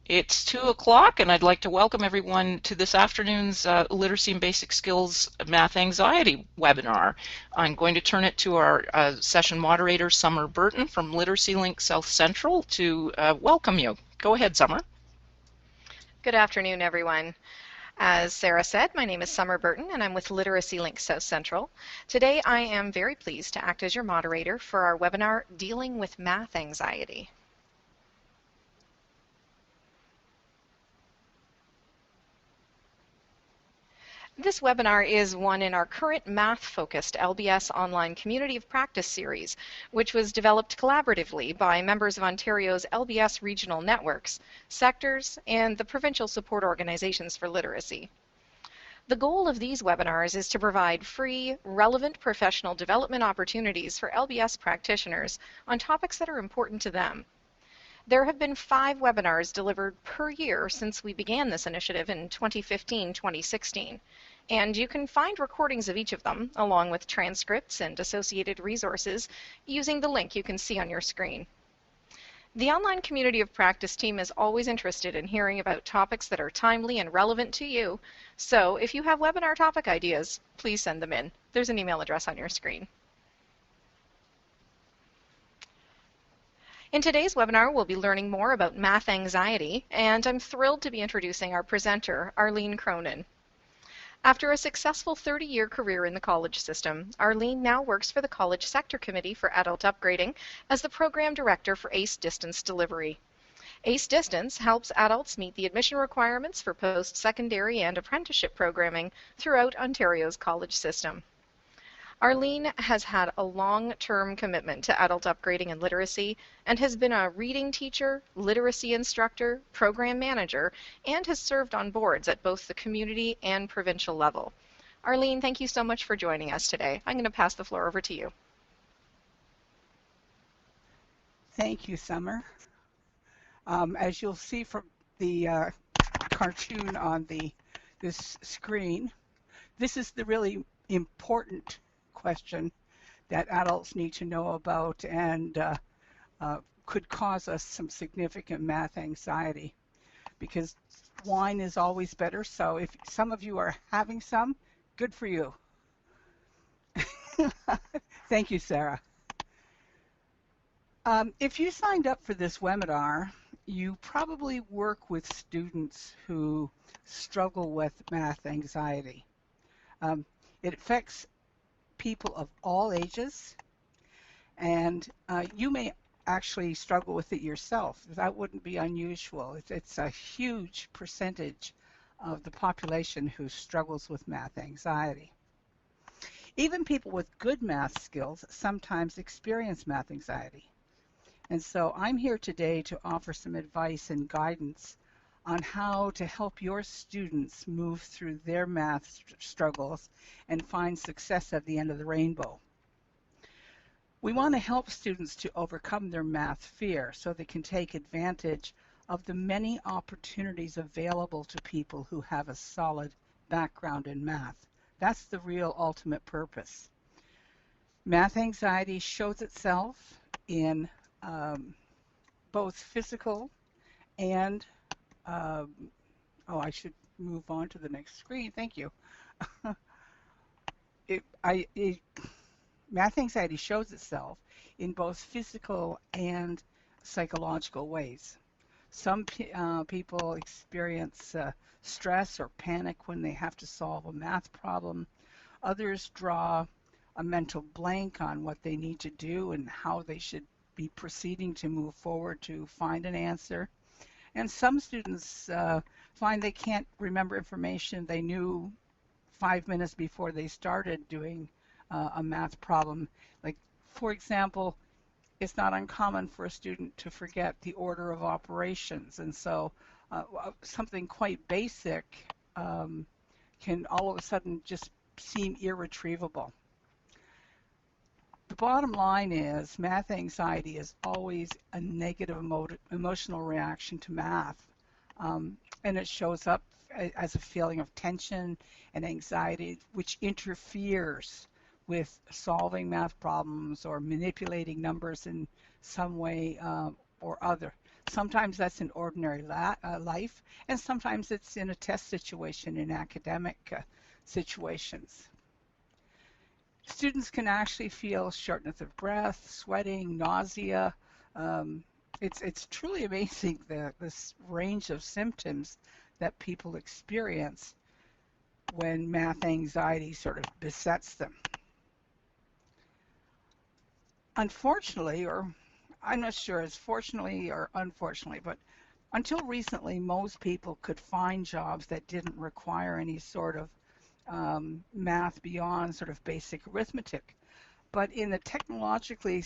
It's 2 o'clock, and I'd like to welcome everyone to this afternoon's Literacy and Basic Skills Math Anxiety webinar. I'm going to turn it to our session moderator, Summer Burton from Literacy Link South Central, to welcome you. Go ahead, Summer. Good afternoon, everyone. As Sarah said, my name is Summer Burton, and I'm with Literacy Link South Central. Today, I am very pleased to act as your moderator for our webinar, Dealing with Math Anxiety. This webinar is one in our current math-focused LBS Online Community of Practice series, which was developed collaboratively by members of Ontario's LBS regional networks, sectors, and the provincial support organizations for literacy. The goal of these webinars is to provide free, relevant professional development opportunities for LBS practitioners on topics that are important to them. There have been 5 webinars delivered per year since we began this initiative in 2015-2016, and you can find recordings of each of them, along with transcripts and associated resources, using the link you can see on your screen. The Online Community of Practice team is always interested in hearing about topics that are timely and relevant to you, so if you have webinar topic ideas, please send them in. There's an email address on your screen. In today's webinar, we'll be learning more about math anxiety, and I'm thrilled to be introducing our presenter, Arlene Cronin. After a successful 30-year career in the college system, Arlene now works for the College Sector Committee for Adult Upgrading as the Program Director for ACE Distance Delivery. ACE Distance helps adults meet the admission requirements for post-secondary and apprenticeship programming throughout Ontario's college system. Arlene has had a long-term commitment to adult upgrading and literacy and has been a reading teacher, literacy instructor, program manager, and has served on boards at both the community and provincial level. Arlene, thank you so much for joining us today. I'm going to pass the floor over to you. Thank you, Summer. As you'll see from the cartoon on this screen, this is the really important question that adults need to know about and could cause us some significant math anxiety, because wine is always better. So if some of you are having some, good for you. Thank you, Sarah. If you signed up for this webinar, you probably work with students who struggle with math anxiety. It affects people of all ages, and you may actually struggle with it yourself. That wouldn't be unusual. It's a huge percentage of the population who struggles with math anxiety. Even people with good math skills sometimes experience math anxiety. And so I'm here today to offer some advice and guidance on how to help your students move through their math struggles and find success at the end of the rainbow. We want to help students to overcome their math fear so they can take advantage of the many opportunities available to people who have a solid background in math. That's the real ultimate purpose. Math anxiety shows itself in both physical and I should move on to the next screen. Thank you. Math anxiety shows itself in both physical and psychological ways. Some people experience stress or panic when they have to solve a math problem. Others draw a mental blank on what they need to do and how they should be proceeding to move forward to find an answer. And some students find they can't remember information they knew 5 minutes before they started doing a math problem. Like, for example, it's not uncommon for a student to forget the order of operations. And so something quite basic can all of a sudden just seem irretrievable. The bottom line is math anxiety is always a negative emotional reaction to math, and it shows up as a feeling of tension and anxiety, which interferes with solving math problems or manipulating numbers in some way or other. Sometimes that's in ordinary life, and sometimes it's in a test situation in academic situations. Students can actually feel shortness of breath, sweating, nausea. Um, it's truly amazing this range of symptoms that people experience when math anxiety sort of besets them. Unfortunately, or I'm not sure it's fortunately or unfortunately, but until recently, most people could find jobs that didn't require any sort of math beyond sort of basic arithmetic. But in the technologically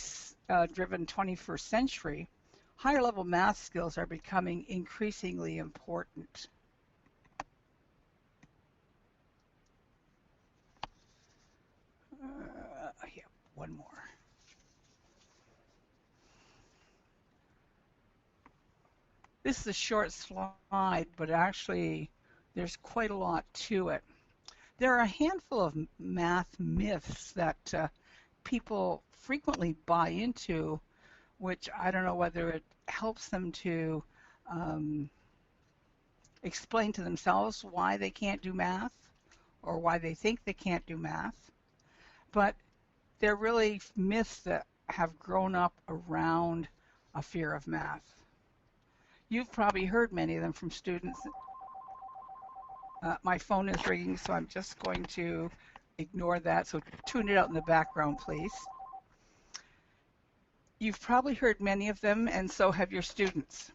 driven 21st century, higher level math skills are becoming increasingly important. Yeah, one more. This is a short slide, but actually there's quite a lot to it. There are a handful of math myths that people frequently buy into, which I don't know whether it helps them to um, explain to themselves why they can't do math or why they think they can't do math. But they're really myths that have grown up around a fear of math. You've probably heard many of them from students. My phone is ringing, so I'm just going to ignore that. So tune it out in the background, please. You've probably heard many of them, and so have your students.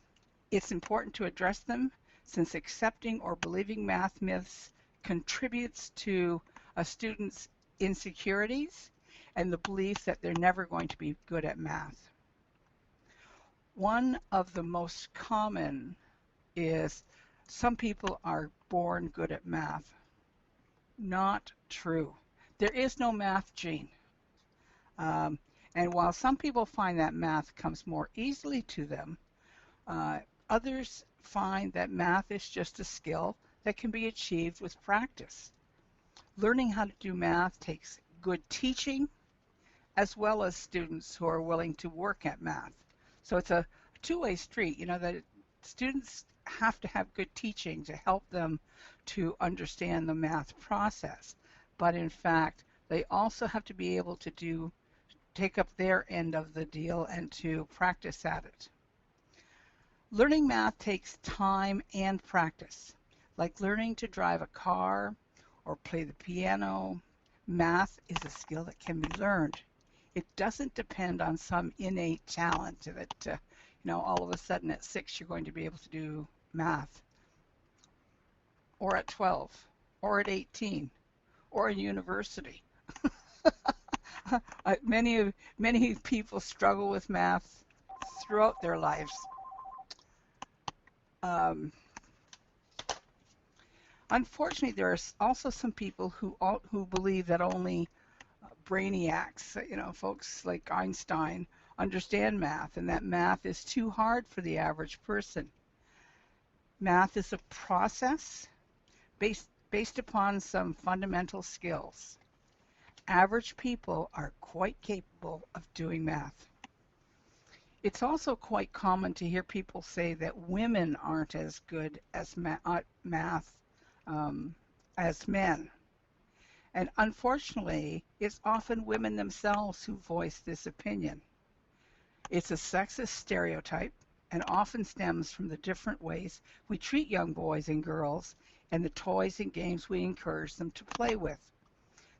It's important to address them since accepting or believing math myths contributes to a student's insecurities and the belief that they're never going to be good at math. One of the most common is some people are born good at math. Not true. There is no math gene. Um, and while some people find that math comes more easily to them, uh, others find that math is just a skill that can be achieved with practice. Learning how to do math takes good teaching as well as students who are willing to work at math. So it's a two-way street, that students have to have good teaching to help them to understand the math process. But in fact, they also have to be able to take up their end of the deal and to practice at it. Learning math takes time and practice. Like learning to drive a car or play the piano, math is a skill that can be learned. It doesn't depend on some innate talent that, all of a sudden at 6 you're going to be able to do math, or at 12, or at 18, or in university. Many people struggle with math throughout their lives. Unfortunately, there are also some people who believe that only brainiacs, folks like Einstein, understand math, and that math is too hard for the average person. Math is a process based upon some fundamental skills. Average people are quite capable of doing math. It's also quite common to hear people say that women aren't as good as math as men. And unfortunately, it's often women themselves who voice this opinion. It's a sexist stereotype and often stems from the different ways we treat young boys and girls and the toys and games we encourage them to play with.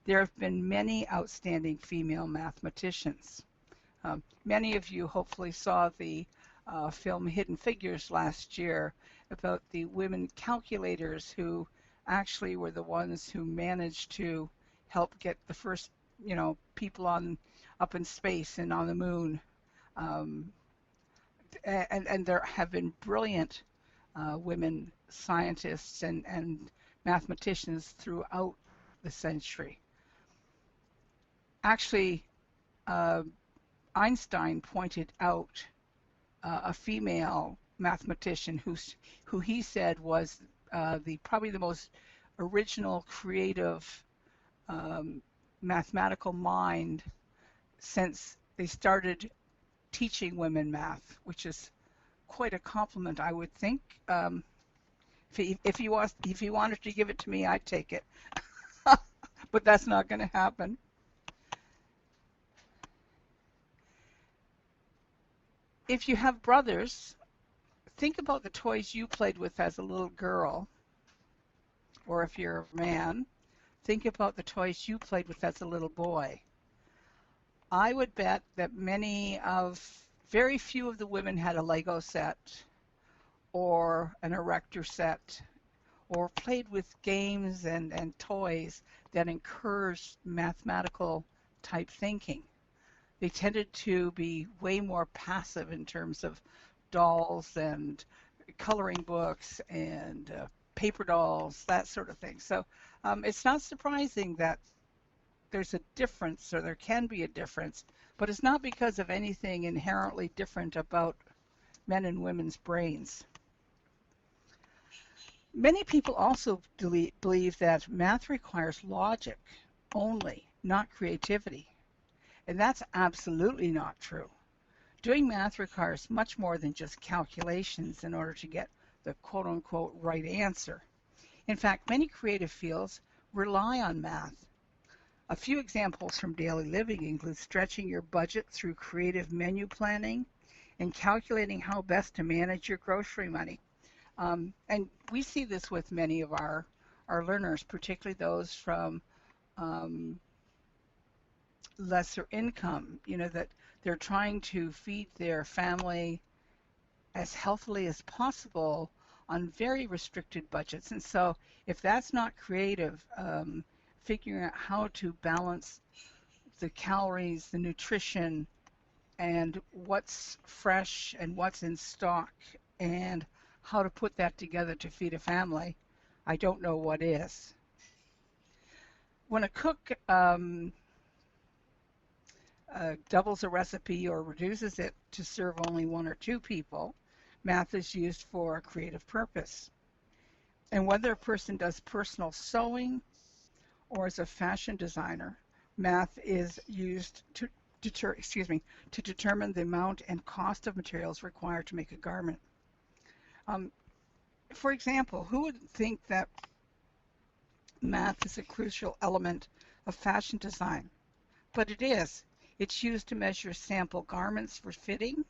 There have been many outstanding female mathematicians. Many of you hopefully saw the film Hidden Figures last year about the women calculators who actually were the ones who managed to help get the first, people up in space and on the moon. And there have been brilliant women scientists and mathematicians throughout the century. Actually, Einstein pointed out a female mathematician who he said was probably the most original, creative mathematical mind since they started teaching women math, which is quite a compliment, I would think. If you wanted to give it to me, I'd take it. But that's not going to happen. If you have brothers, think about the toys you played with as a little girl, or if you're a man, think about the toys you played with as a little boy. I would bet that very few of the women had a Lego set or an erector set or played with games and toys that encouraged mathematical type thinking. They tended to be way more passive in terms of dolls and coloring books and paper dolls, that sort of thing. So it's not surprising that there's a difference, or there can be a difference, but it's not because of anything inherently different about men and women's brains. Many people also believe that math requires logic only, not creativity. And that's absolutely not true. Doing math requires much more than just calculations in order to get the quote-unquote right answer. In fact, many creative fields rely on math. A few examples from daily living include stretching your budget through creative menu planning and calculating how best to manage your grocery money. And we see this with many of our learners, particularly those from lesser income, that they're trying to feed their family as healthily as possible on very restricted budgets. And so if that's not creative, figuring out how to balance the calories, the nutrition, and what's fresh and what's in stock, and how to put that together to feed a family, I don't know what is. When a cook doubles a recipe or reduces it to serve only one or two people, math is used for a creative purpose. And whether a person does personal sewing or as a fashion designer, math is used to determine the amount and cost of materials required to make a garment. For example, who would think that math is a crucial element of fashion design? But it is. It's used to measure sample garments for fitting,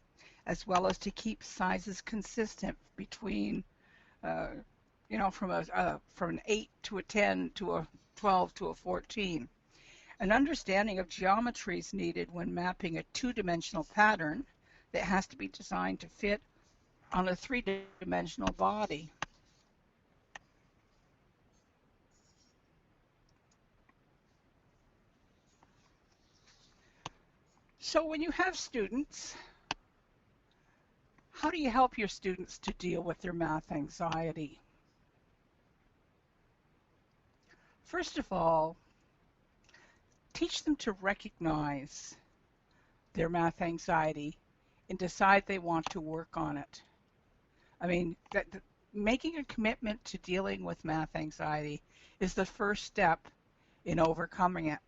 as well as to keep sizes consistent between, from an 8 to a 10 to a 12 to a 14. An understanding of geometry is needed when mapping a two-dimensional pattern that has to be designed to fit on a three-dimensional body. So when you have students, how do you help your students to deal with their math anxiety? First of all, teach them to recognize their math anxiety and decide they want to work on it. I mean, making a commitment to dealing with math anxiety is the first step in overcoming it.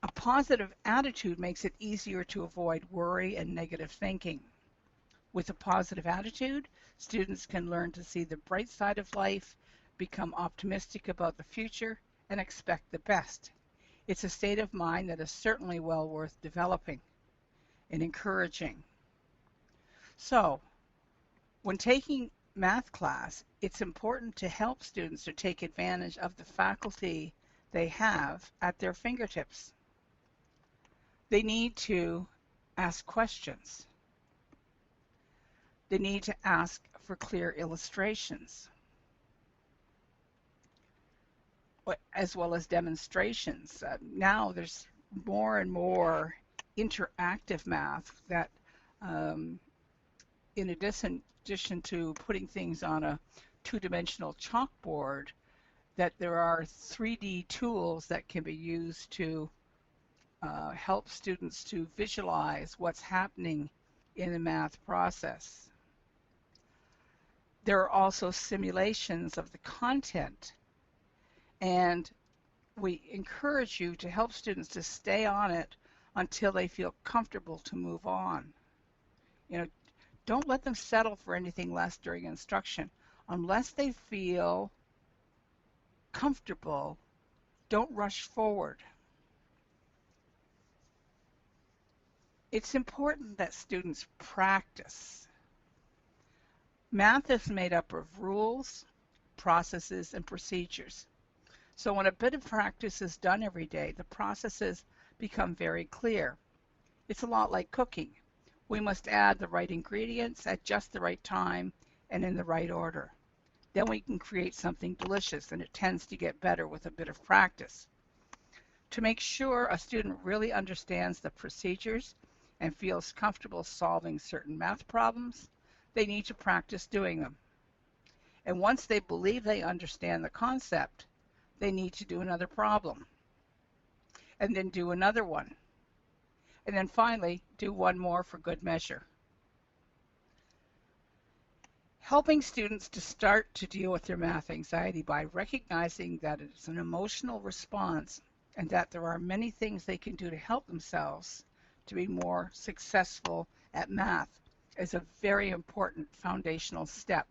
A positive attitude makes it easier to avoid worry and negative thinking. With a positive attitude, students can learn to see the bright side of life, become optimistic about the future, and expect the best. It's a state of mind that is certainly well worth developing and encouraging. So, when taking math class, it's important to help students to take advantage of the faculty they have at their fingertips. They need to ask questions. They need to ask for clear illustrations, as well as demonstrations. Now there's more and more interactive math that, in addition to putting things on a two-dimensional chalkboard, that there are 3D tools that can be used to help students to visualize what's happening in the math process. There are also simulations of the content, and we encourage you to help students to stay on it until they feel comfortable to move on. You know, don't let them settle for anything less during instruction. Unless they feel comfortable, don't rush forward. It's important that students practice. Math is made up of rules, processes, and procedures. So when a bit of practice is done every day, the processes become very clear. It's a lot like cooking. We must add the right ingredients at just the right time and in the right order. Then we can create something delicious, and it tends to get better with a bit of practice. To make sure a student really understands the procedures and feels comfortable solving certain math problems, they need to practice doing them. And once they believe they understand the concept, they need to do another problem, and then do another one, and then finally do one more for good measure. Helping students to start to deal with their math anxiety by recognizing that it's an emotional response and that there are many things they can do to help themselves to be more successful at math is a very important foundational step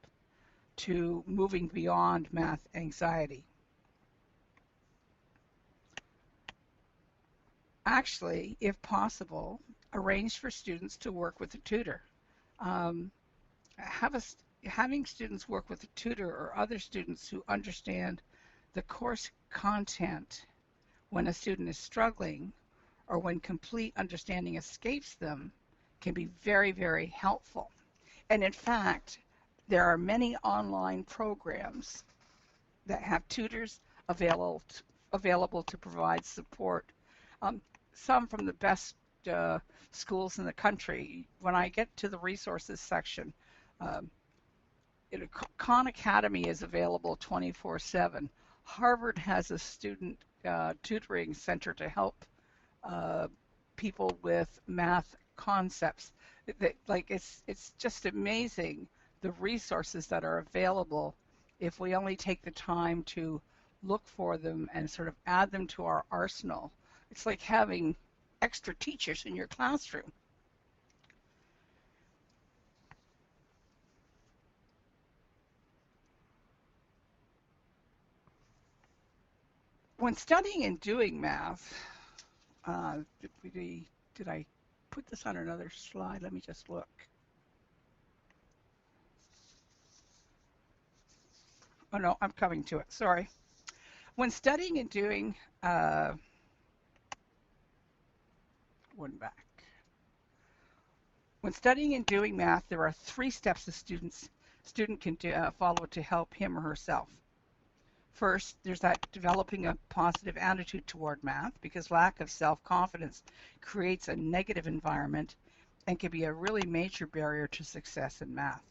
to moving beyond math anxiety. Actually, if possible, arrange for students to work with a tutor. Um, having students work with a tutor or other students who understand the course content when a student is struggling or when complete understanding escapes them can be very, very helpful. And in fact, there are many online programs that have tutors available to provide support. Um, some from the best schools in the country. When I get to the resources section, um, Khan Academy is available 24/7. Harvard has a student tutoring center to help people with math concepts. It's just amazing the resources that are available if we only take the time to look for them and sort of add them to our arsenal. It's like having extra teachers in your classroom. When studying and doing math, did I put this on another slide? Let me just look. Oh no, I'm coming to it, sorry. When studying and doing, one back. When studying and doing math, there are 3 steps a student can follow to help him or herself. First, there's that developing a positive attitude toward math, because lack of self-confidence creates a negative environment and can be a really major barrier to success in math.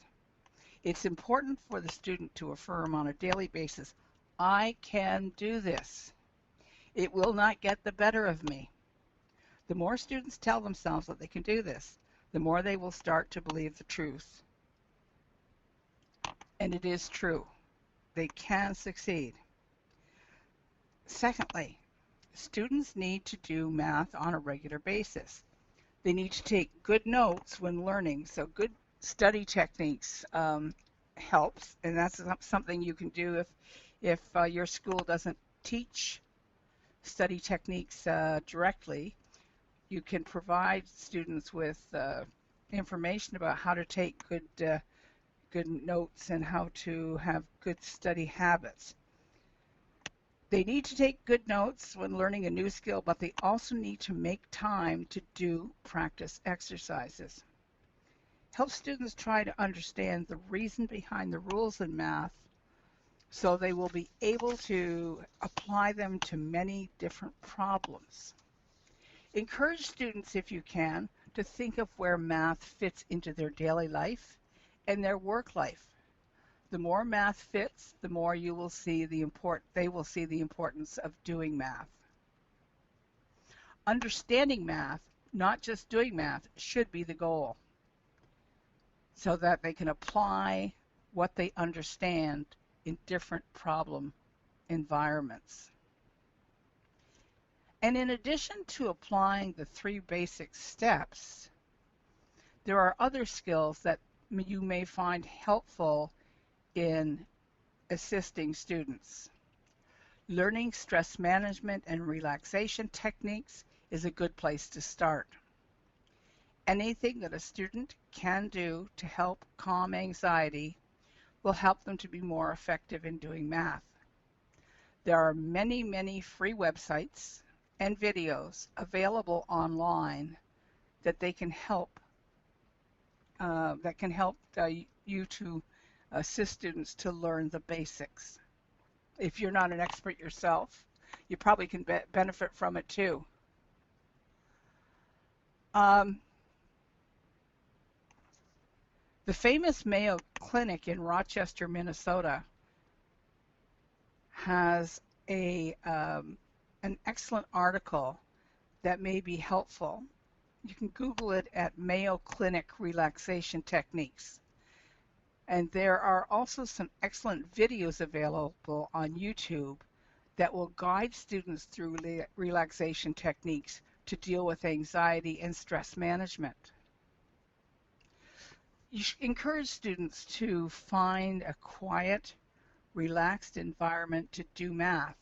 It's important for the student to affirm on a daily basis, I can do this. It will not get the better of me. The more students tell themselves that they can do this, the more they will start to believe the truth. And it is true. They can succeed. Secondly, students need to do math on a regular basis. They need to take good notes when learning, so good study techniques helps, and that's something you can do if your school doesn't teach study techniques directly. You can provide students with information about how to take good notes and how to have good study habits. They need to take good notes when learning a new skill, but they also need to make time to do practice exercises. Help students try to understand the reason behind the rules in math so they will be able to apply them to many different problems. Encourage students, if you can, to think of where math fits into their daily life and their work life. The more math fits, the more they will see the importance of doing math. Understanding math, not just doing math, should be the goal, so that they can apply what they understand in different problem environments. And in addition to applying the 3 basic steps, There are other skills that you may find helpful in assisting students. Learning stress management and relaxation techniques is a good place to start. Anything that a student can do to help calm anxiety will help them to be more effective in doing math. There are many, many free websites and videos available online that can help you to assist students to learn the basics. If you're not an expert yourself, you probably can benefit from it too. The famous Mayo Clinic in Rochester, Minnesota has an excellent article that may be helpful. You can Google it at Mayo Clinic Relaxation Techniques. And there are also some excellent videos available on YouTube that will guide students through relaxation techniques to deal with anxiety and stress management. You should encourage students to find a quiet, relaxed environment to do math.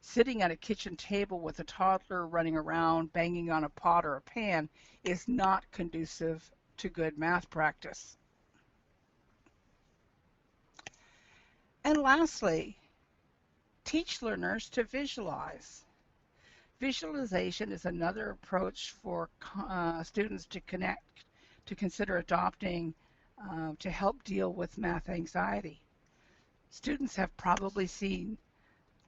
Sitting at a kitchen table with a toddler running around banging on a pot or a pan is not conducive to good math practice. And lastly, teach learners to visualize. Visualization is another approach for students to consider adopting to help deal with math anxiety. Students have probably seen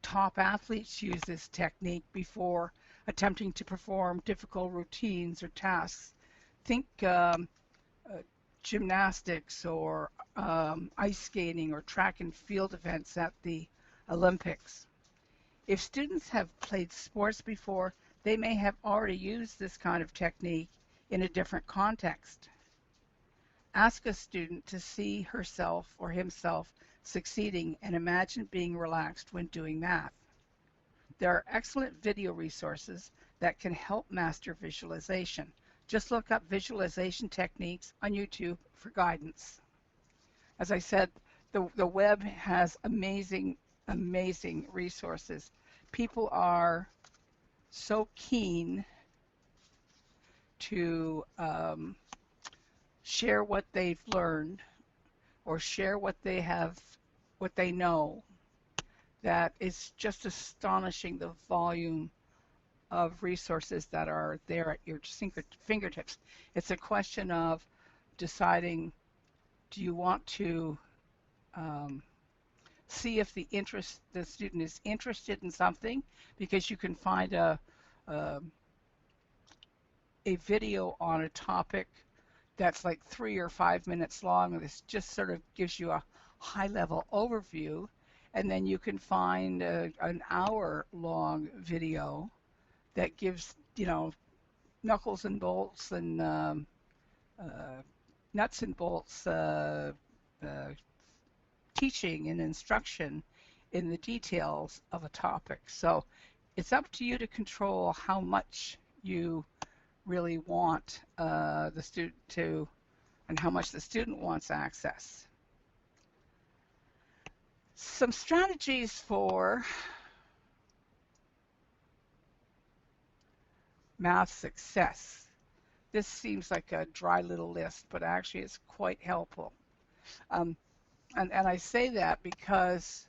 top athletes use this technique before attempting to perform difficult routines or tasks. Think gymnastics or ice skating or track and field events at the Olympics. If students have played sports before, they may have already used this kind of technique in a different context. Ask a student to see herself or himself succeeding and imagine being relaxed when doing math. There are excellent video resources that can help master visualization. Just look up visualization techniques on YouTube for guidance. As I said, the web has amazing resources. People are so keen to share what they've learned or share what they know, that it's just astonishing the volume of resources that are there at your fingertips. It's a question of deciding, do you want to see if the student is interested in something, because you can find a video on a topic that's like 3 or 5 minutes long, and this just sort of gives you a high-level overview, and then you can find an hour-long video that gives, knuckles and bolts and nuts and bolts teaching and instruction in the details of a topic. So it's up to you to control how much you really want the student to, and how much the student wants access. Some strategies for math success. This seems like a dry little list, but actually it's quite helpful. And I say that because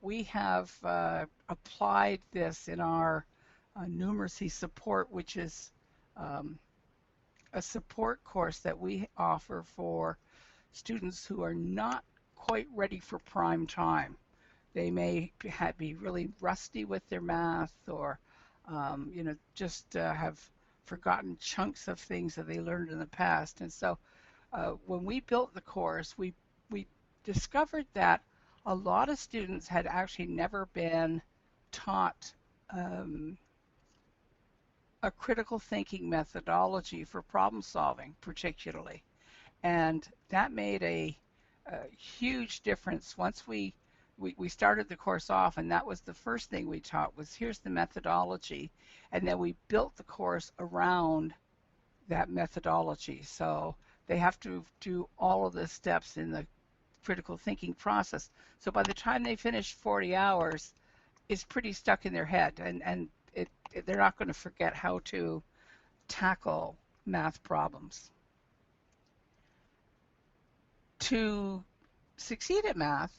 we have applied this in our numeracy support, which is a support course that we offer for students who are not quite ready for prime time. They may be really rusty with their math, or just have forgotten chunks of things that they learned in the past. And so when we built the course, we discovered that a lot of students had actually never been taught a critical thinking methodology for problem solving, particularly. And that made a huge difference. Once we started the course off, and that was the first thing we taught, was here's the methodology, and then we built the course around that methodology. So they have to do all of the steps in the critical thinking process. So by the time they finish 40 hours, it's pretty stuck in their head, and they're not going to forget how to tackle math problems. To succeed at math,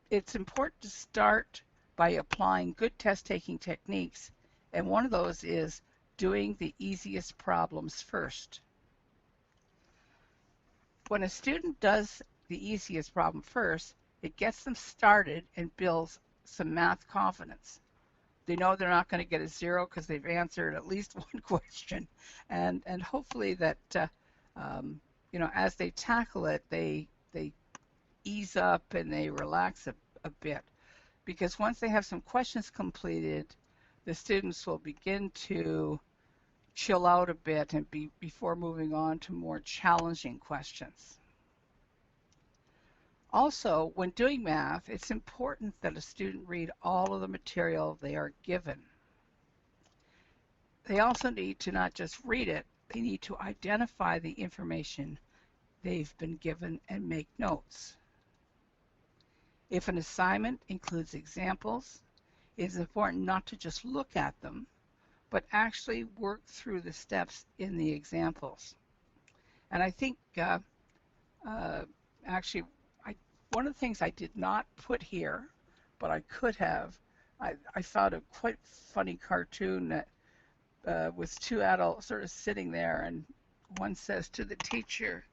it's important to start by applying good test-taking techniques, and one of those is doing the easiest problems first. When a student does the easiest problem first, it gets them started and builds some math confidence. They know they're not going to get a zero because they've answered at least one question, and hopefully that as they tackle it, they ease up and they relax a bit, because once they have some questions completed, the students will begin to chill out a bit and before moving on to more challenging questions. Also, when doing math, it's important that a student read all of the material they are given. They also need to not just read it, they need to identify the information they've been given and make notes. If an assignment includes examples, it is important not to just look at them, but actually work through the steps in the examples. And I think actually one of the things I did not put here, but I could have, I found a quite funny cartoon that with two adults sort of sitting there, and one says to the teacher,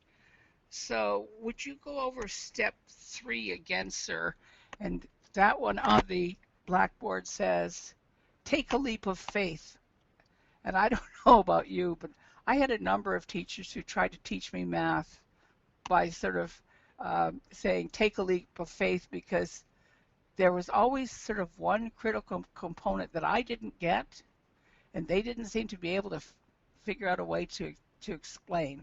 "So would you go over step 3 again, sir?" And that one on the blackboard says, "Take a leap of faith." And I don't know about you, but I had a number of teachers who tried to teach me math by sort of saying, take a leap of faith, because there was always sort of one critical component that I didn't get, and they didn't seem to be able to figure out a way to explain.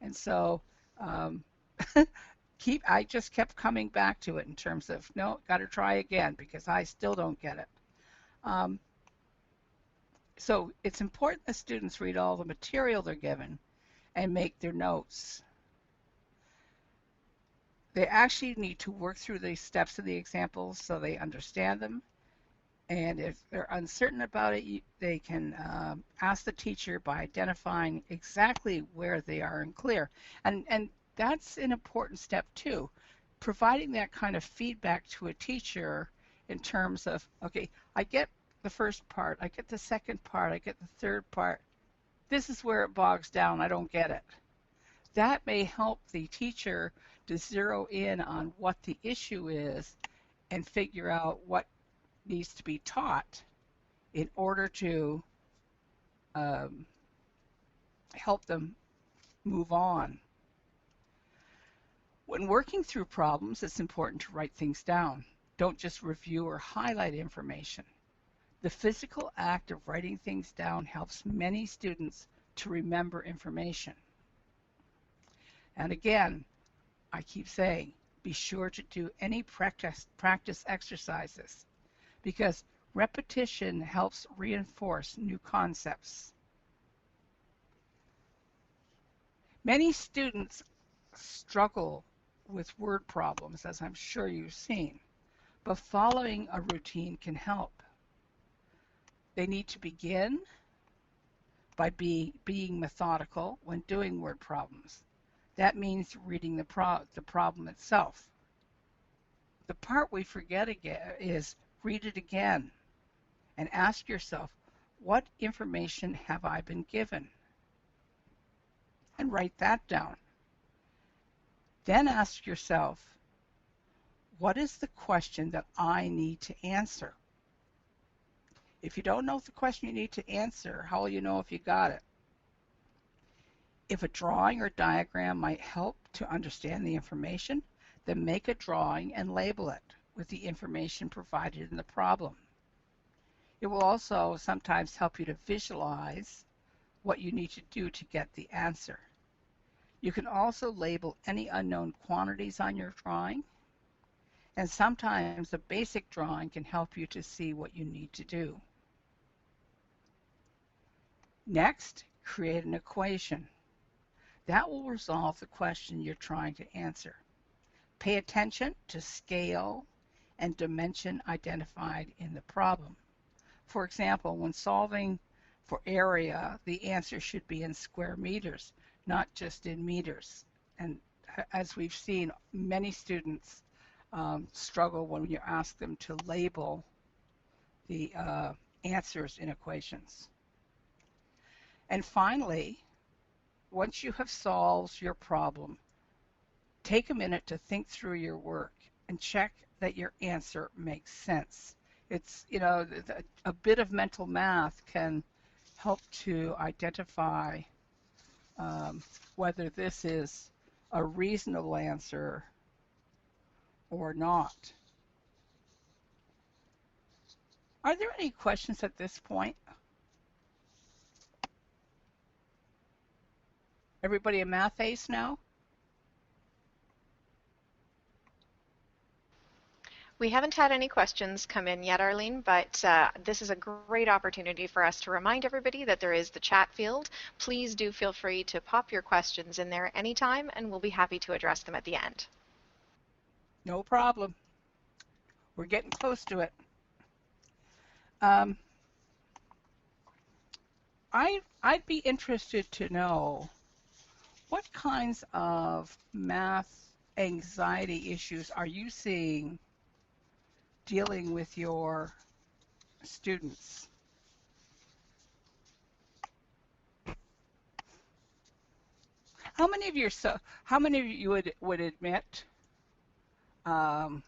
And so I just kept coming back to it in terms of, no, got to try again because I still don't get it. So it's important that students read all the material they're given and make their notes. They actually need to work through the steps of the examples so they understand them. And if they're uncertain about it, they can ask the teacher by identifying exactly where they are unclear. And that's an important step too, providing that kind of feedback to a teacher in terms of, okay, I get the first part, I get the second part, I get the third part. This is where it bogs down, I don't get it. That may help the teacher to zero in on what the issue is and figure out what needs to be taught in order to help them move on. When working through problems, it's important to write things down. Don't just review or highlight information. The physical act of writing things down helps many students to remember information. And again, I keep saying, be sure to do any practice exercises, because repetition helps reinforce new concepts. Many students struggle with word problems, as I'm sure you've seen, but following a routine can help. They need to begin by being methodical when doing word problems. That means reading the problem itself. The part we forget again is read it again and ask yourself, what information have I been given? And write that down. Then ask yourself, what is the question that I need to answer? If you don't know the question you need to answer, how will you know if you got it? If a drawing or diagram might help to understand the information, then make a drawing and label it with the information provided in the problem. It will also sometimes help you to visualize what you need to do to get the answer. You can also label any unknown quantities on your drawing, and sometimes a basic drawing can help you to see what you need to do. Next, create an equation. That will resolve the question you're trying to answer. Pay attention to scale and dimension identified in the problem. For example, when solving for area, the answer should be in square meters, not just in meters. And as we've seen, many students struggle when you ask them to label the answers in equations. And finally, once you have solved your problem, take a minute to think through your work and check that your answer makes sense. It's, a bit of mental math can help to identify whether this is a reasonable answer or not. Are there any questions at this point? Everybody a math ace now? We haven't had any questions come in yet, Arlene, but this is a great opportunity for us to remind everybody that there is the chat field. Please do feel free to pop your questions in there anytime, and we'll be happy to address them at the end. No problem. We're getting close to it. I'd be interested to know what kinds of math anxiety issues are you seeing dealing with your students? How many of you would admit I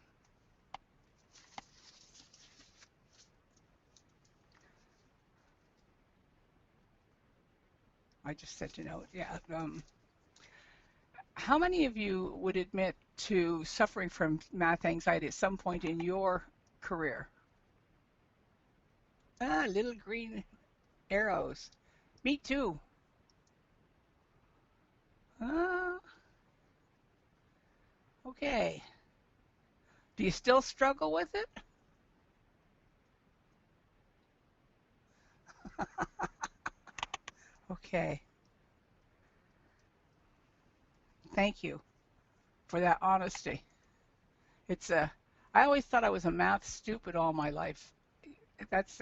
just sent a note. Yeah. How many of you would admit to suffering from math anxiety at some point in your career? Little green arrows. Me too. Okay. Do you still struggle with it? Okay. Thank you for that honesty. I always thought I was a math stupid all my life. That's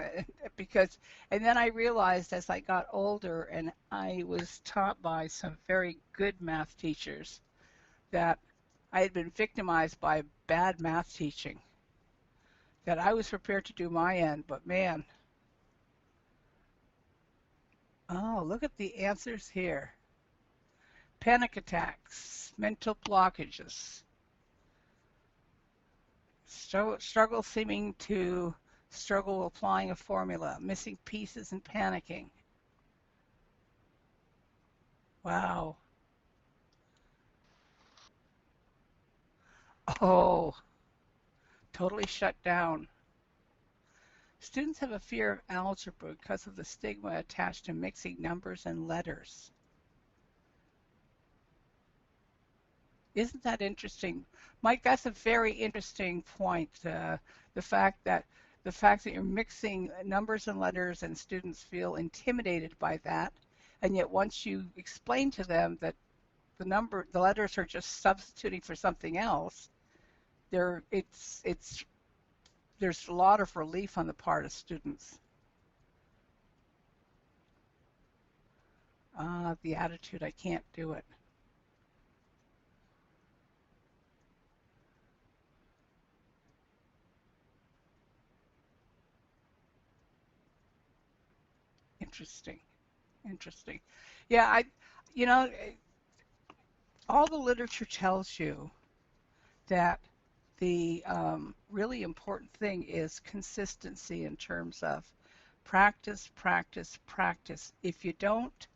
because, and then I realized as I got older and I was taught by some very good math teachers that I had been victimized by bad math teaching, that I was prepared to do my end, but man, oh, look at the answers here. Panic attacks, mental blockages, struggle seeming to struggle applying a formula, missing pieces and panicking. Wow. Oh, totally shut down. Students have a fear of algebra because of the stigma attached to mixing numbers and letters. Isn't that interesting? Mike, that's a very interesting point. The fact that you're mixing numbers and letters and students feel intimidated by that, and yet once you explain to them that the letters are just substituting for something else, there's a lot of relief on the part of students. The attitude, I can't do it. Interesting. Interesting. Yeah, all the literature tells you that the really important thing is consistency in terms of practice, practice, practice. If you don't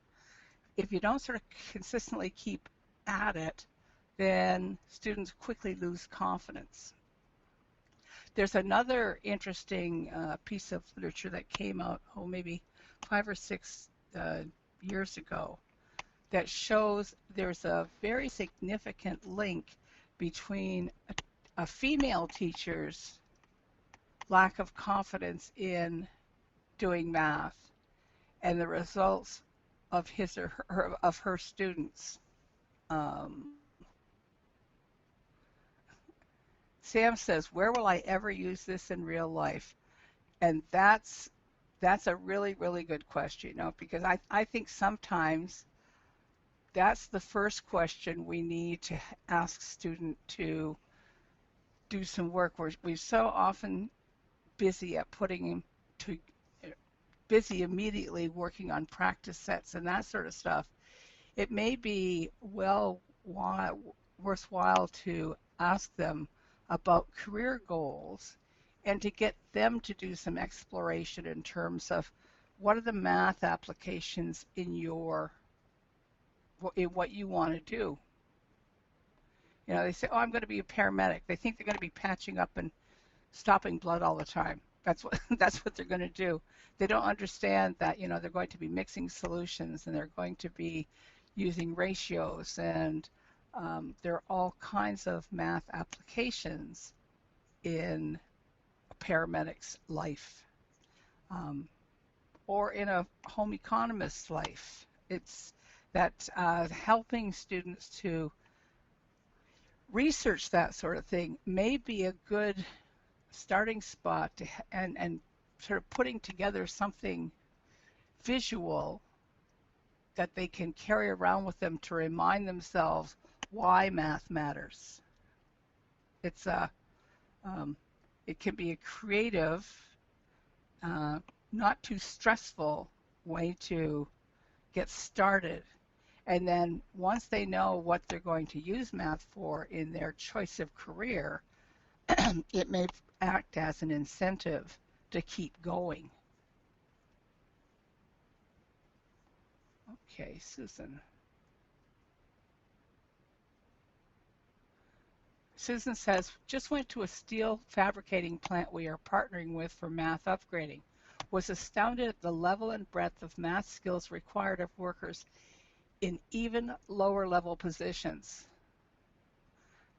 sort of consistently keep at it, then students quickly lose confidence. There's another interesting piece of literature that came out, maybe 5 or 6 years ago, that shows there's a very significant link between a female teacher's lack of confidence in doing math and the results of his or her students. Um, Sam says, "Where will I ever use this in real life?" And that's a really, really good question, because I think sometimes that's the first question we need to ask student to do some work. We're so often busy at busy immediately working on practice sets and that sort of stuff. It may be worthwhile to ask them about career goals and to get them to do some exploration in terms of what are the math applications in what you want to do. They say, "Oh, I'm going to be a paramedic." They think they're going to be patching up and stopping blood all the time. That's what that's what they're going to do. They don't understand that they're going to be mixing solutions, and they're going to be using ratios, and there are all kinds of math applications in a paramedic's life, or in a home economist's life. It's that helping students to research that sort of thing may be a good starting spot and sort of putting together something visual that they can carry around with them to remind themselves why math matters. It can be a creative, not too stressful way to get started. And then once they know what they're going to use math for in their choice of career, it may act as an incentive to keep going. Okay, Susan. Susan says, "Just went to a steel fabricating plant we are partnering with for math upgrading. Was astounded at the level and breadth of math skills required of workers in even lower level positions."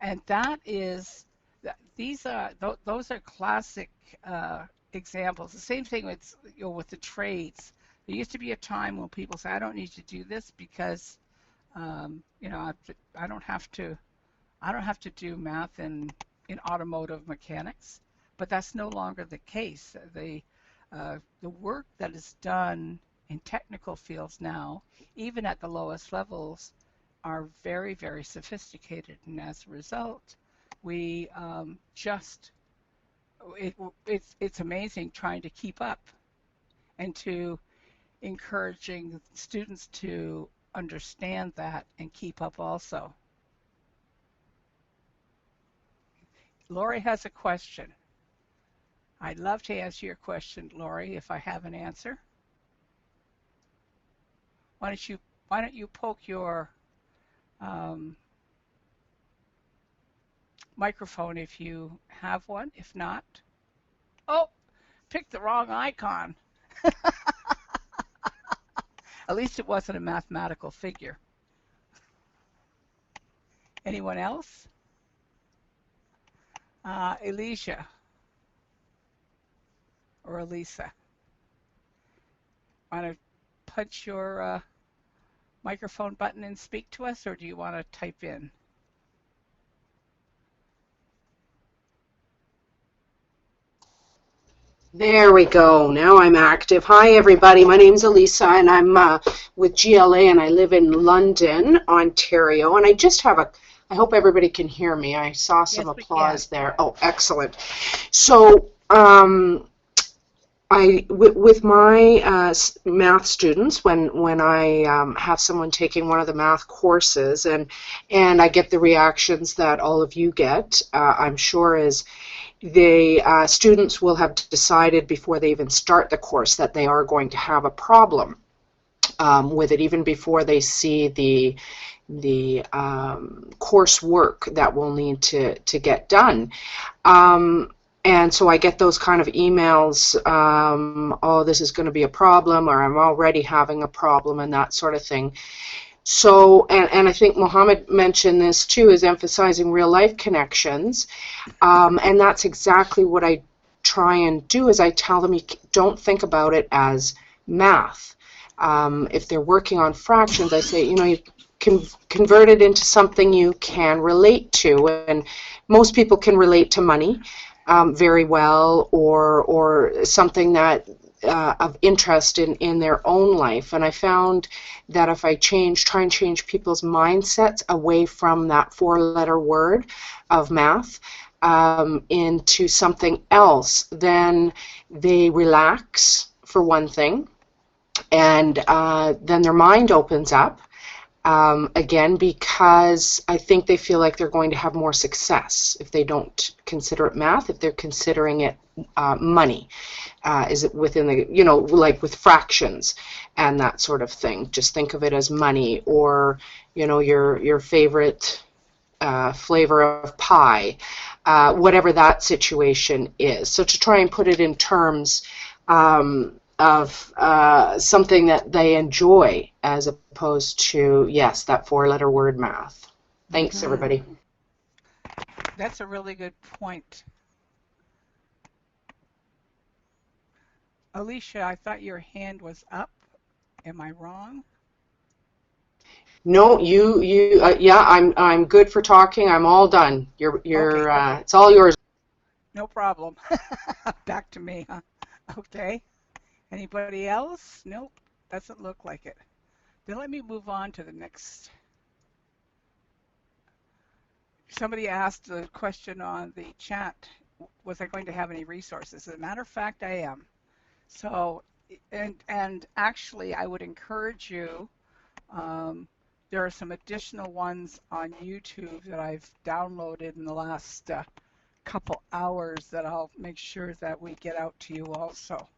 And those are classic examples. The same thing with the trades. There used to be a time when people say, "I don't need to do this because I don't have to do math in automotive mechanics." But that's no longer the case. The work that is done in technical fields now, even at the lowest levels, are very, very sophisticated, and as a result, we it's amazing trying to keep up and to encouraging students to understand that and keep up also. Lori has a question. I'd love to answer your question, Lori, if I have an answer. Why don't you poke your microphone if you have one? If not, oh, picked the wrong icon. At least it wasn't a mathematical figure. Anyone else? Alicia or Elisa, want to punch your microphone button and speak to us, or do you want to type in? There we go. Now I'm active. Hi, everybody. My name's Elisa, and I'm with GLA, and I live in London, Ontario. And I just have I hope everybody can hear me. I saw some applause there. Oh, excellent. So, with my math students, when I have someone taking one of the math courses, and I get the reactions that all of you get, I'm sure, is the students will have decided before they even start the course that they are going to have a problem with it, even before they see the coursework that will need to get done. And so I get those kind of emails, oh, this is going to be a problem, or I'm already having a problem, and that sort of thing. So, and I think Mohammed mentioned this too, is emphasizing real life connections. And that's exactly what I try and do, is I tell them, you don't think about it as math. If they're working on fractions, I say, you can convert it into something you can relate to, and most people can relate to money very well, or something that of interest in their own life. And I found that if I try and change people's mindsets away from that four-letter word of math into something else, then they relax, for one thing, and then their mind opens up. Again, because I think they feel like they're going to have more success if they don't consider it math, if they're considering it money. Is it within the, like with fractions and that sort of thing. Just think of it as money, or, your favorite flavor of pie, whatever that situation is. So to try and put it in terms of something that they enjoy, as opposed to, yes, that four-letter word math. Thanks, everybody. That's a really good point. Alicia, I thought your hand was up. Am I wrong? No, yeah, I'm good for talking. I'm all done. Okay. It's all yours. No problem. Back to me, huh? Okay. Anybody else? Nope, doesn't look like it. Then let me move on to the next. Somebody asked a question on the chat, was I going to have any resources? As a matter of fact, I am. So, and actually, I would encourage you, there are some additional ones on YouTube that I've downloaded in the last couple hours that I'll make sure that we get out to you also.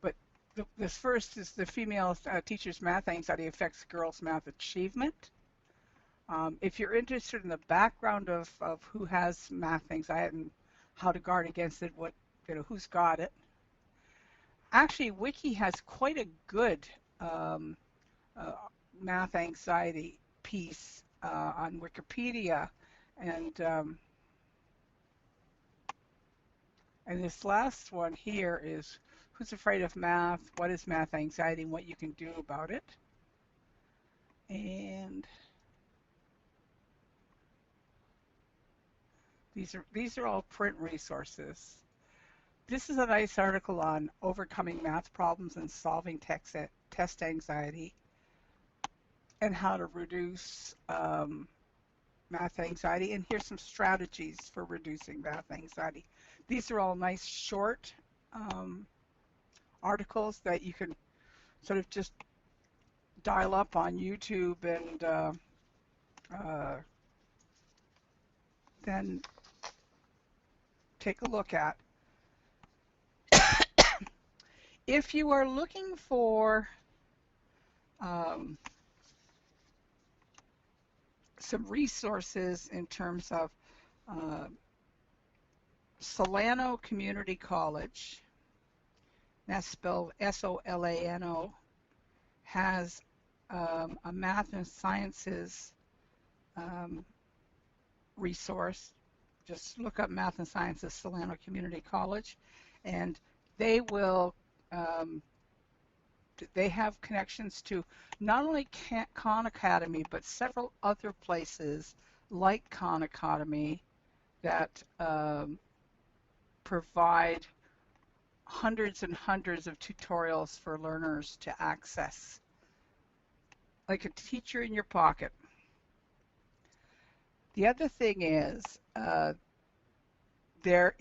But this first is the female teacher's math anxiety affects girls' math achievement. If you're interested in the background of who has math anxiety and how to guard against it, who's got it. Actually, Wiki has quite a good math anxiety piece on Wikipedia, and this last one here is who's afraid of math, what is math anxiety, and what you can do about it. And these are all print resources. This is a nice article on overcoming math problems and solving test anxiety, and how to reduce math anxiety. And here's some strategies for reducing math anxiety. These are all nice short articles that you can sort of just dial up on YouTube and then take a look at. If you are looking for some resources in terms of Solano Community College, that's spelled S-O-L-A-N-O, has a math and sciences resource. Just look up Math and Sciences Solano Community College, and they will they have connections to not only Khan Academy, but several other places like Khan Academy that provide hundreds and hundreds of tutorials for learners to access, like a teacher in your pocket. The other thing is, there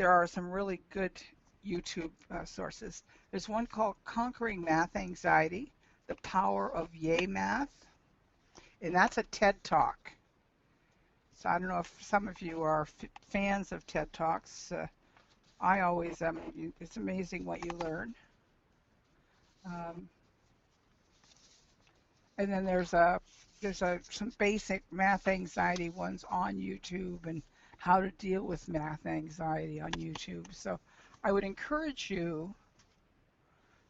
are some really good YouTube sources. There's one called Conquering Math Anxiety, The Power of Yay Math, and that's a TED Talk. So I don't know if some of you are fans of TED Talks. I always am. It's amazing what you learn. And then there's some basic math anxiety ones on YouTube, and how to deal with math anxiety on YouTube. So I would encourage you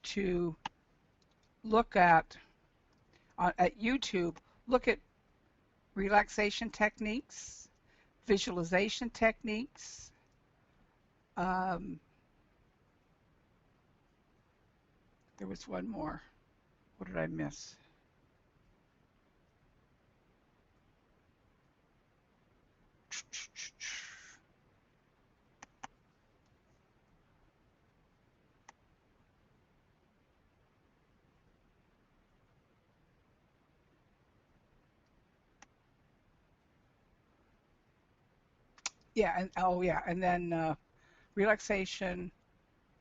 to look at YouTube, look at relaxation techniques, visualization techniques, There was one more. What did I miss? Yeah, and oh yeah, and then relaxation,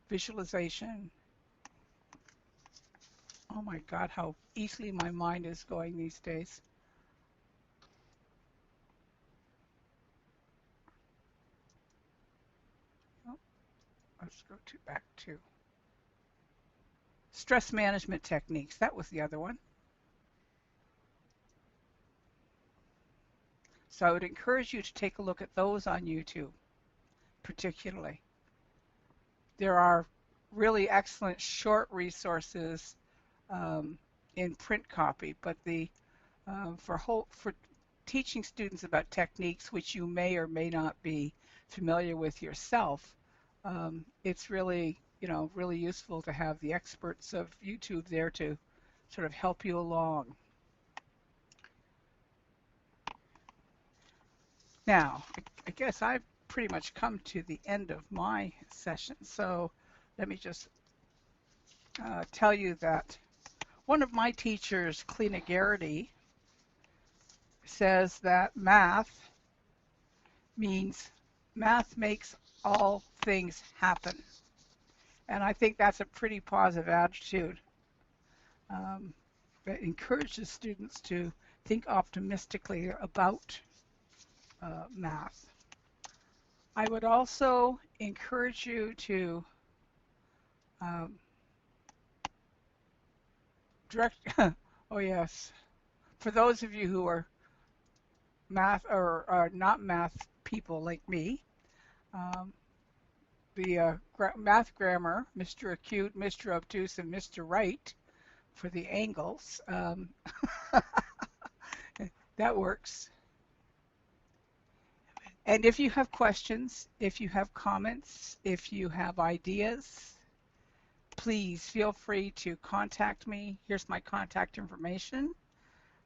visualization. Oh my God, how easily my mind is going these days. Oh, let's go back to stress management techniques. That was the other one. So I would encourage you to take a look at those on YouTube, particularly. There are really excellent short resources in print copy, but for teaching students about techniques which you may or may not be familiar with yourself, it's really really useful to have the experts of YouTube there to sort of help you along. Now, I guess I've pretty much come to the end of my session, so let me just tell you that one of my teachers, Clena Garrity, says that math makes all things happen. And I think that's a pretty positive attitude that encourages students to think optimistically about math. I would also encourage you to direct, oh yes, for those of you who are math or are not math people like me, the math grammar, Mr. Acute, Mr. Obtuse, and Mr. Right for the angles. That works. And if you have questions, if you have comments, if you have ideas, please feel free to contact me. Here's my contact information.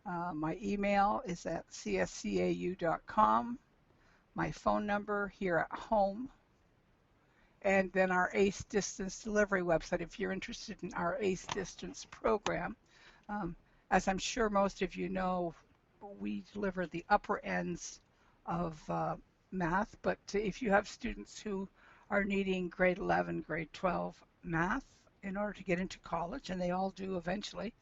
My email is at cscau.com. My phone number here at home. And then our ACE Distance Delivery website if you're interested in our ACE Distance program. As I'm sure most of you know, we deliver the upper ends of math, but if you have students who are needing grade 11, grade 12 math in order to get into college, and they all do eventually,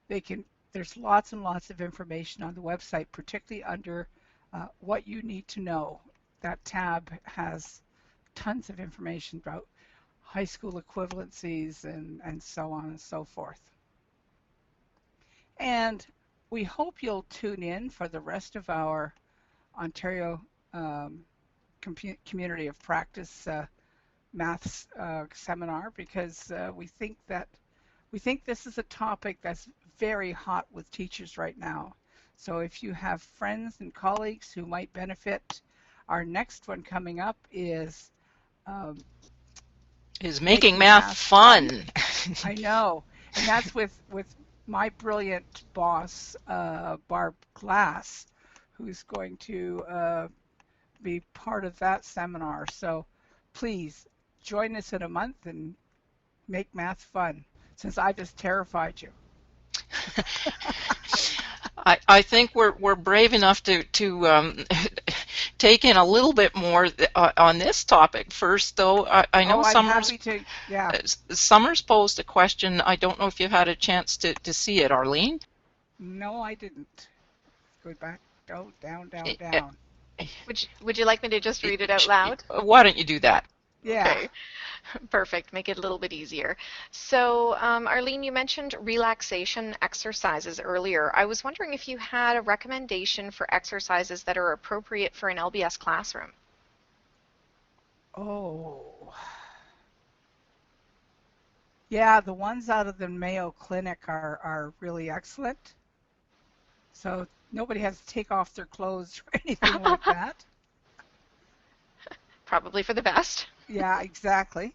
there's lots and lots of information on the website, particularly under what you need to know. That tab has tons of information about high school equivalencies and so on and so forth. And we hope you'll tune in for the rest of our Ontario Community of Practice Maths seminar, because we think this is a topic that's very hot with teachers right now. So if you have friends and colleagues who might benefit, our next one coming up is making math fun. I know, and that's with my brilliant boss, Barb Glass, who's going to be part of that seminar. So please join us in a month and make math fun, since I just terrified you. I think we're brave enough to take in a little bit more on this topic first, though. I know Summer's posed a question. I don't know if you've had a chance to see it, Arlene. No, I didn't. Go back, go down. Would you like me to just read it out loud? Why don't you do that? Yeah. Okay. Perfect. Make it a little bit easier. So, Arlene, you mentioned relaxation exercises earlier. I was wondering if you had a recommendation for exercises that are appropriate for an LBS classroom. Oh. Yeah, the ones out of the Mayo Clinic are really excellent. So nobody has to take off their clothes or anything like that. Probably for the best. Yeah, exactly.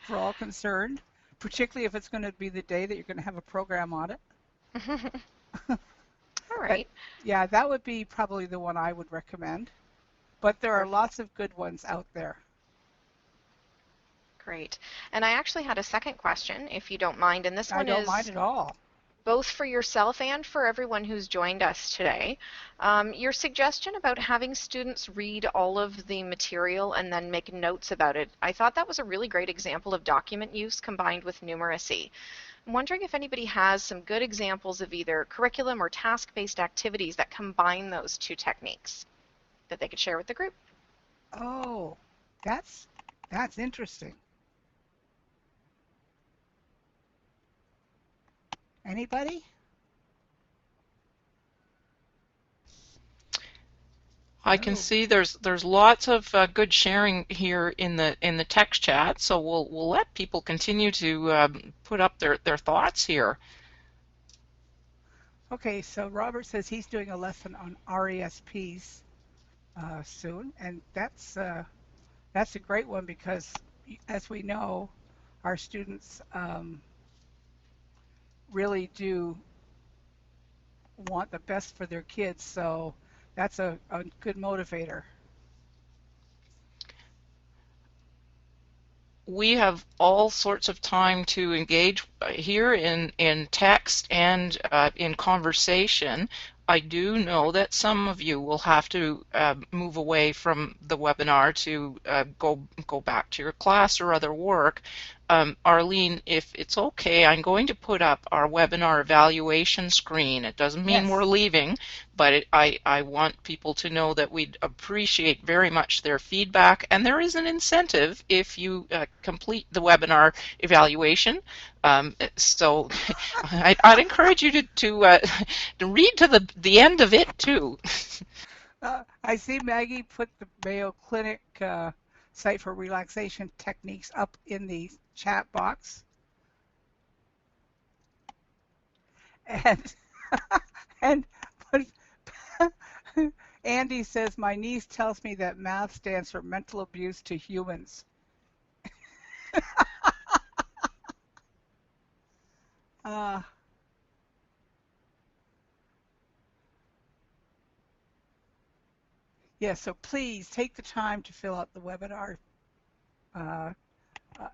for all concerned, particularly if it's going to be the day that you're going to have a program audit. All But right. yeah, that would be probably the one I would recommend. But there are Perfect. lots of good ones out there. Great. And I actually had a second question, if you don't mind, and this I one don't mind is at all. both for yourself and for everyone who's joined us today. Your suggestion about having students read all of the material and then make notes about it, I thought that was a really great example of document use combined with numeracy. I'm wondering if anybody has some good examples of either curriculum or task-based activities that combine those two techniques that they could share with the group. Oh, that's interesting. Anybody? I can No. see there's lots of good sharing here in the text chat, so we'll let people continue to put up their thoughts here. Okay, so Robert says he's doing a lesson on RESPs soon, and that's a great one because, as we know, our students really do want the best for their kids, so that's a good motivator. We have all sorts of time to engage here in text and in conversation. I do know that some of you will have to move away from the webinar to go back to your class or other work. Arlene, if it's okay, I'm going to put up our webinar evaluation screen. It doesn't mean we're Yes. leaving, but I want people to know that we'd appreciate very much their feedback, and there is an incentive if you complete the webinar evaluation. So I'd encourage you to read to the end of it too. I see Maggie put the Mayo Clinic site for relaxation techniques up in the chat box. And and Andy says, my niece tells me that math stands for mental abuse to humans. Uh, yeah, so please take the time to fill out the webinar uh,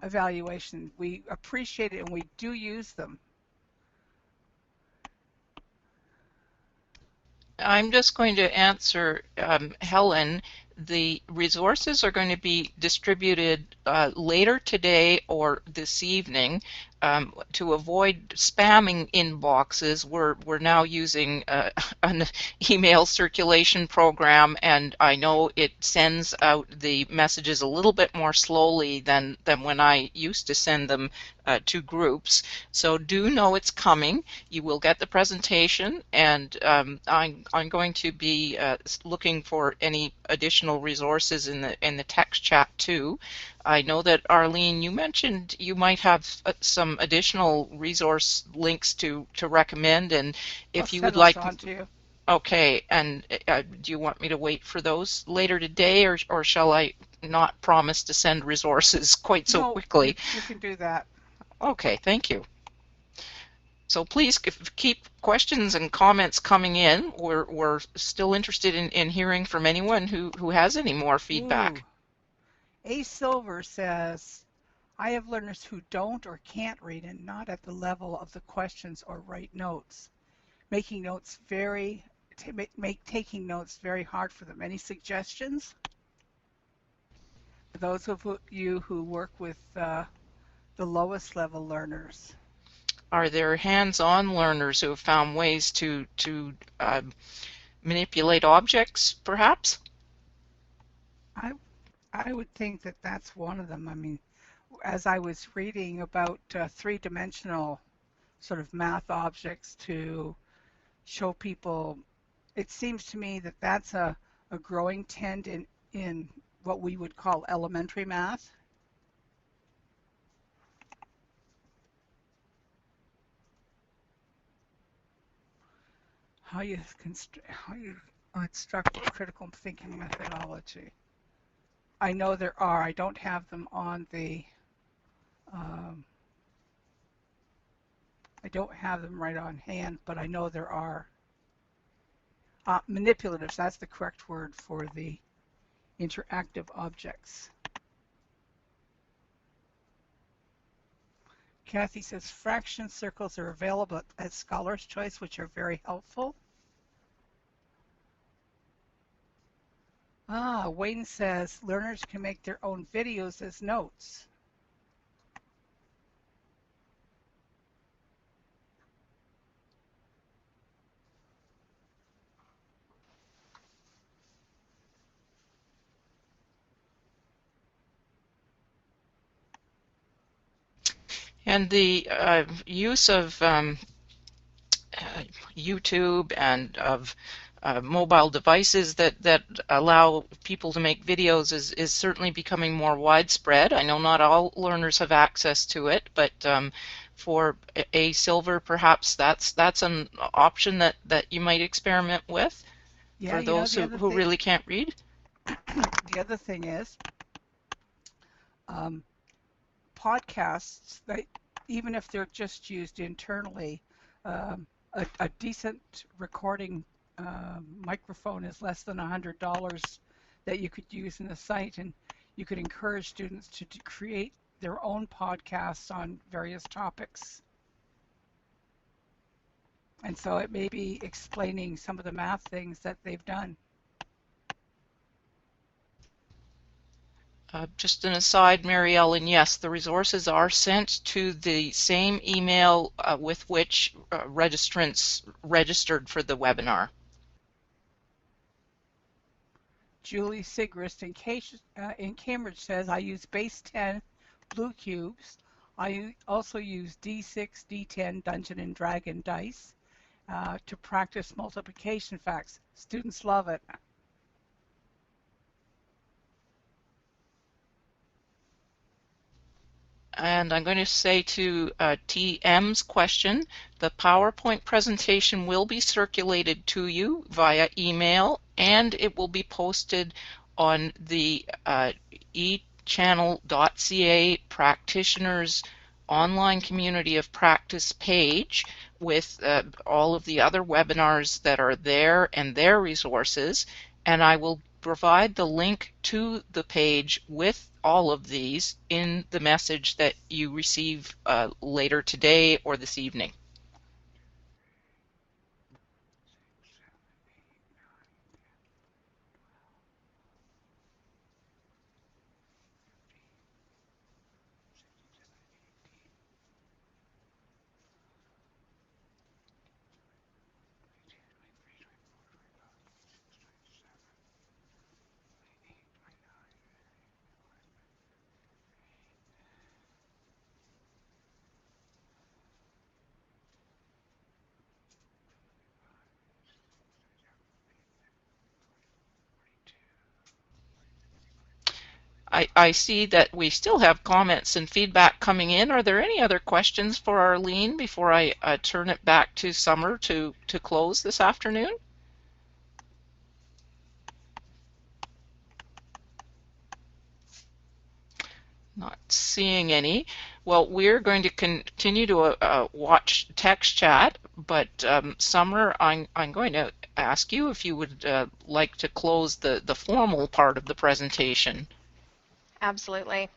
evaluation. We appreciate it and we do use them. I'm just going to answer Helen. The resources are going to be distributed later today or this evening. To avoid spamming inboxes, we're now using an email circulation program, and I know it sends out the messages a little bit more slowly than when I used to send them to groups. So do know it's coming. You will get the presentation, and I'm going to be looking for any additional resources in the text chat too. I know that Arlene, you mentioned you might have some additional resource links to recommend, and I'll if you send would those like, on to you. okay, and do you want me to wait for those later today, or shall I not promise to send resources quite so No, quickly? you can do that. Okay, thank you. So please keep questions and comments coming in. We're still interested in hearing from anyone who has any more feedback. Ooh. A Silver says, I have learners who don't or can't read and not at the level of the questions or write notes. Making notes make taking notes very hard for them. Any suggestions? For those of you who work with the lowest level learners. Are there hands-on learners who have found ways to manipulate objects, perhaps? I would think that that's one of them. I mean, as I was reading about three-dimensional sort of math objects to show people, it seems to me that that's a growing trend in what we would call elementary math. How you instruct critical thinking methodology. I know there are. I don't have them on the don't have them right on hand, but I know there are. Manipulatives, that's the correct word for the interactive objects. Kathy says fraction circles are available at Scholar's Choice, which are very helpful. Wayne says learners can make their own videos as notes. And the use of YouTube and of mobile devices that allow people to make videos is certainly becoming more widespread. I know not all learners have access to it, but for A Silver, perhaps that's an option that you might experiment with for those who really can't read. The other thing is podcasts, even if they're just used internally, a decent recording microphone is less than $100 that you could use in the site, and you could encourage students to create their own podcasts on various topics. And so it may be explaining some of the math things that they've done. Just an aside, Mary Ellen, yes, the resources are sent to the same email with which registrants registered for the webinar. Julie Sigrist in Cambridge says, I use base 10 blue cubes. I also use D6, D10 Dungeon and Dragon dice to practice multiplication facts. Students love it. And I'm going to say to TM's question, the PowerPoint presentation will be circulated to you via email, and it will be posted on the echannel.ca practitioners online community of practice page with all of the other webinars that are there and their resources, and I will provide the link to the page with all of these in the message that you receive later today or this evening. I see that we still have comments and feedback coming in. Are there any other questions for Arlene before I turn it back to Summer to close this afternoon? Not seeing any. Well, we're going to continue to watch text chat, but Summer, I'm going to ask you if you would like to close the formal part of the presentation. Absolutely.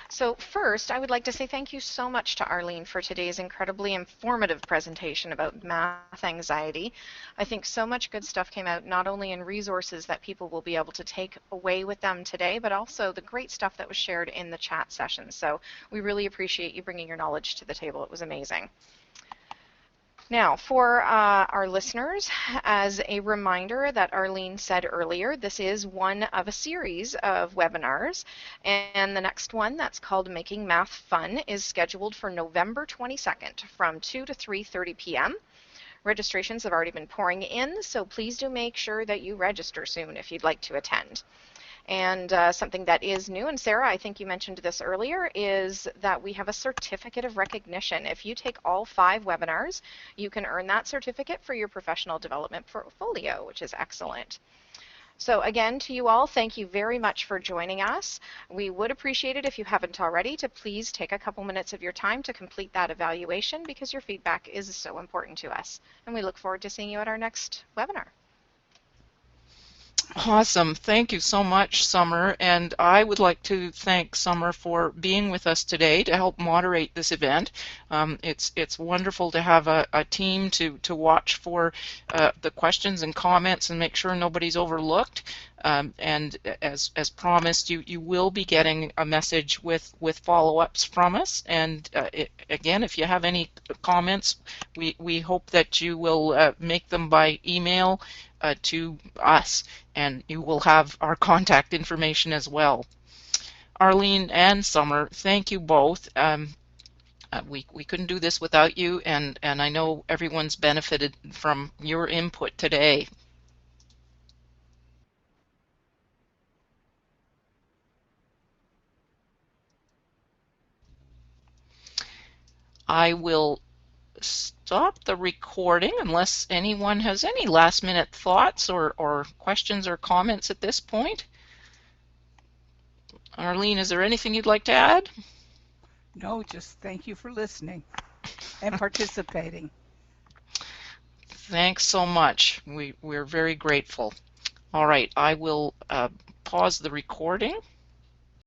So first, I would like to say thank you so much to Arlene for today's incredibly informative presentation about math anxiety. I think so much good stuff came out, not only in resources that people will be able to take away with them today, but also the great stuff that was shared in the chat session. So we really appreciate you bringing your knowledge to the table. It was amazing. Now, for our listeners, as a reminder that Arlene said earlier, this is one of a series of webinars, and the next one, that's called Making Math Fun, is scheduled for November 22nd from 2 to 3:30 p.m. Registrations have already been pouring in, so please do make sure that you register soon if you'd like to attend. And something that is new, and Sarah, I think you mentioned this earlier, is that we have a certificate of recognition. If you take all 5 webinars, you can earn that certificate for your professional development portfolio, which is excellent. So again, to you all, thank you very much for joining us. We would appreciate it if you haven't already to please take a couple minutes of your time to complete that evaluation, because your feedback is so important to us. And we look forward to seeing you at our next webinar. Awesome. Thank you so much, Summer. And I would like to thank Summer for being with us today to help moderate this event. It's wonderful to have a team to watch for the questions and comments and make sure nobody's overlooked. And as promised, you will be getting a message with follow-ups from us. And again, if you have any comments, we hope that you will make them by email to us, and you will have our contact information as well. Arlene and Summer, thank you both. We couldn't do this without you, and I know everyone's benefited from your input today. I will stop the recording unless anyone has any last-minute thoughts or questions or comments at this point. Arlene, is there anything you'd like to add? No, just thank you for listening and participating. Thanks so much. We're very grateful. All right, I will pause the recording.